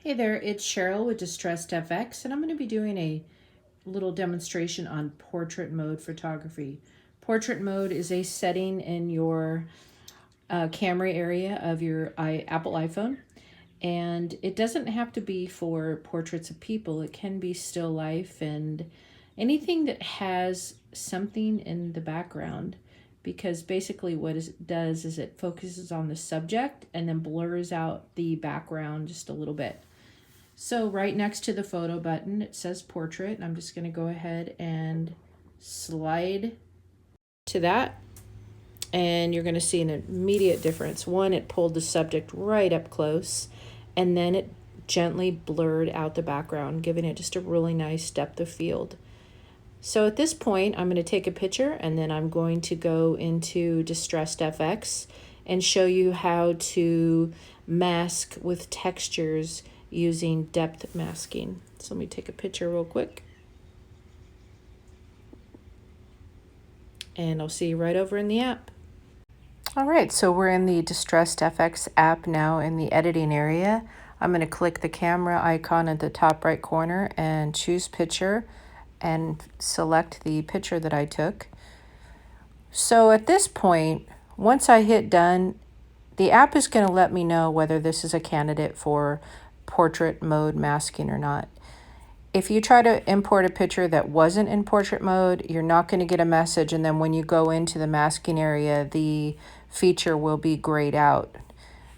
Hey there, it's Cheryl with Distressed FX, and I'm going to be doing a little demonstration on portrait mode photography. Portrait mode is a setting in your camera area of your Apple iPhone, and it doesn't have to be for portraits of people. It can be still life and anything that has something in the background, because basically what it does is it focuses on the subject and then blurs out the background just a little bit. So right next to the photo button, it says portrait, and I'm just going to go ahead and slide to that. And you're going to see an immediate difference. One, it pulled the subject right up close, and then it gently blurred out the background, giving it just a really nice depth of field. So at this point, I'm going to take a picture, and then I'm going to go into Distressed FX and show you how to mask with textures using depth masking. So let me take a picture real quick. And I'll see you right over in the app. All right, so we're in the Distressed FX app now in the editing area. I'm going to click the camera icon at the top right corner and choose picture and select the picture that I took. So at this point, once I hit done, the app is going to let me know whether this is a candidate for portrait mode masking or not. If you try to import a picture that wasn't in portrait mode, you're not going to get a message, and then when you go into the masking area, the feature will be grayed out.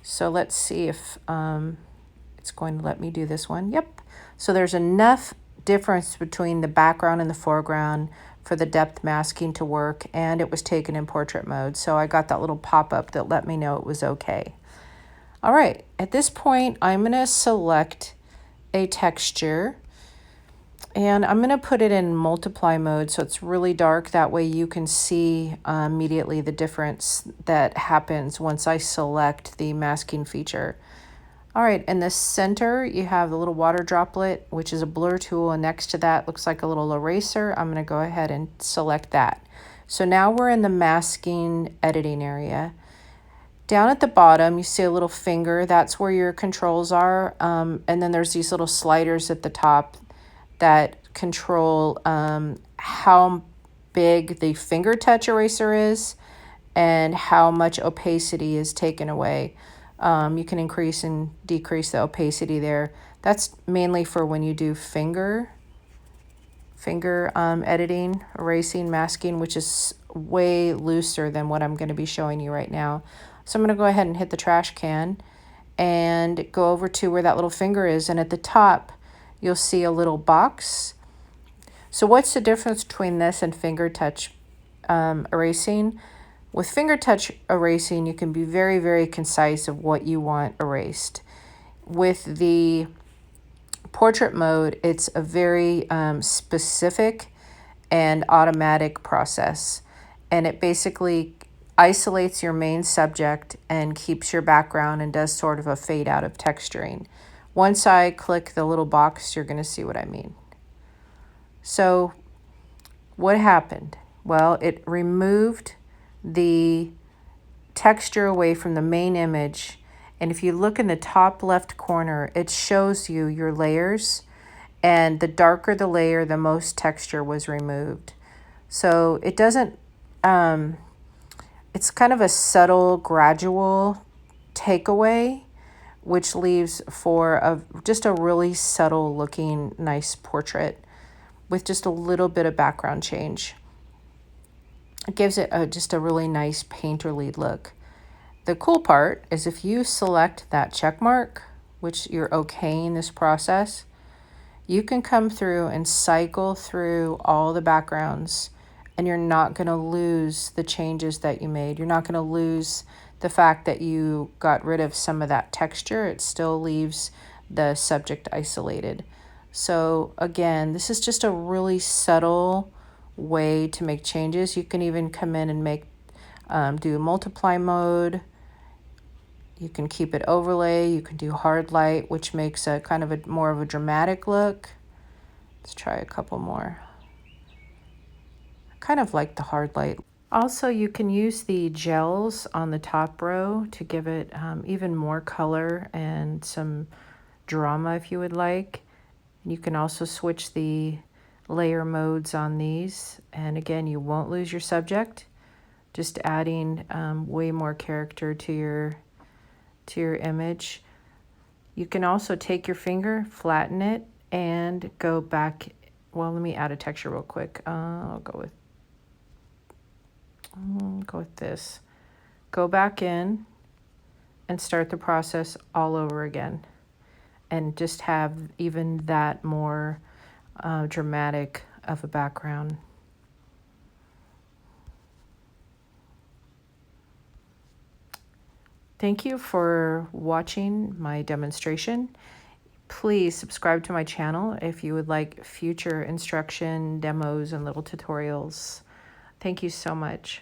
So let's see if it's going to let me do this one. Yep. So there's enough difference between the background and the foreground for the depth masking to work, and it was taken in portrait mode. So I got that little pop-up that let me know it was okay. All right, at this point, I'm going to select a texture, and I'm going to put it in multiply mode so it's really dark. That way you can see immediately the difference that happens once I select the masking feature. All right, in the center, you have the little water droplet, which is a blur tool, and next to that looks like a little eraser. I'm going to go ahead and select that. So now we're in the masking editing area. Down at the bottom, you see a little finger. That's where your controls are. And then there's these little sliders at the top that control how big the finger touch eraser is and how much opacity is taken away. You can increase and decrease the opacity there. That's mainly for when you do finger editing, erasing, masking, which is way looser than what I'm going to be showing you right now. So I'm going to go ahead and hit the trash can and go over to where that little finger is, and at the top you'll see a little box. So what's the difference between this and finger touch erasing? With finger touch erasing, you can be very, very concise of what you want erased. With the portrait mode, it's a very specific and automatic process, and it basically isolates your main subject and keeps your background and does sort of a fade out of texturing. Once I click the little box, you're going to see what I mean. So what happened? Well, it removed the texture away from the main image, and if you look in the top left corner, it shows you your layers, and the darker the layer, the most texture was removed. So it doesn't it's kind of a subtle, gradual takeaway, which leaves for just a really subtle looking nice portrait with just a little bit of background change. It gives it just a really nice painterly look. The cool part is if you select that check mark, which you're okaying this process, you can come through and cycle through all the backgrounds, and you're not going to lose the changes that you made. You're not going to lose the fact that you got rid of some of that texture. It still leaves the subject isolated. So again, this is just a really subtle way to make changes. You can even come in and make do multiply mode. You can keep it overlay. You can do hard light, which makes a kind of a more of a dramatic look. Let's try a couple more. I kind of like the hard light. Also, you can use the gels on the top row to give it even more color and some drama if you would like. You can also switch the layer modes on these. And again, you won't lose your subject, just adding way more character to your image. You can also take your finger, flatten it, and go back. Well, let me add a texture real quick. I'll go with this. Go back in and start the process all over again, and just have even that more dramatic of a background. Thank you for watching my demonstration. Please subscribe to my channel if you would like future instruction, demos, and little tutorials. Thank you so much.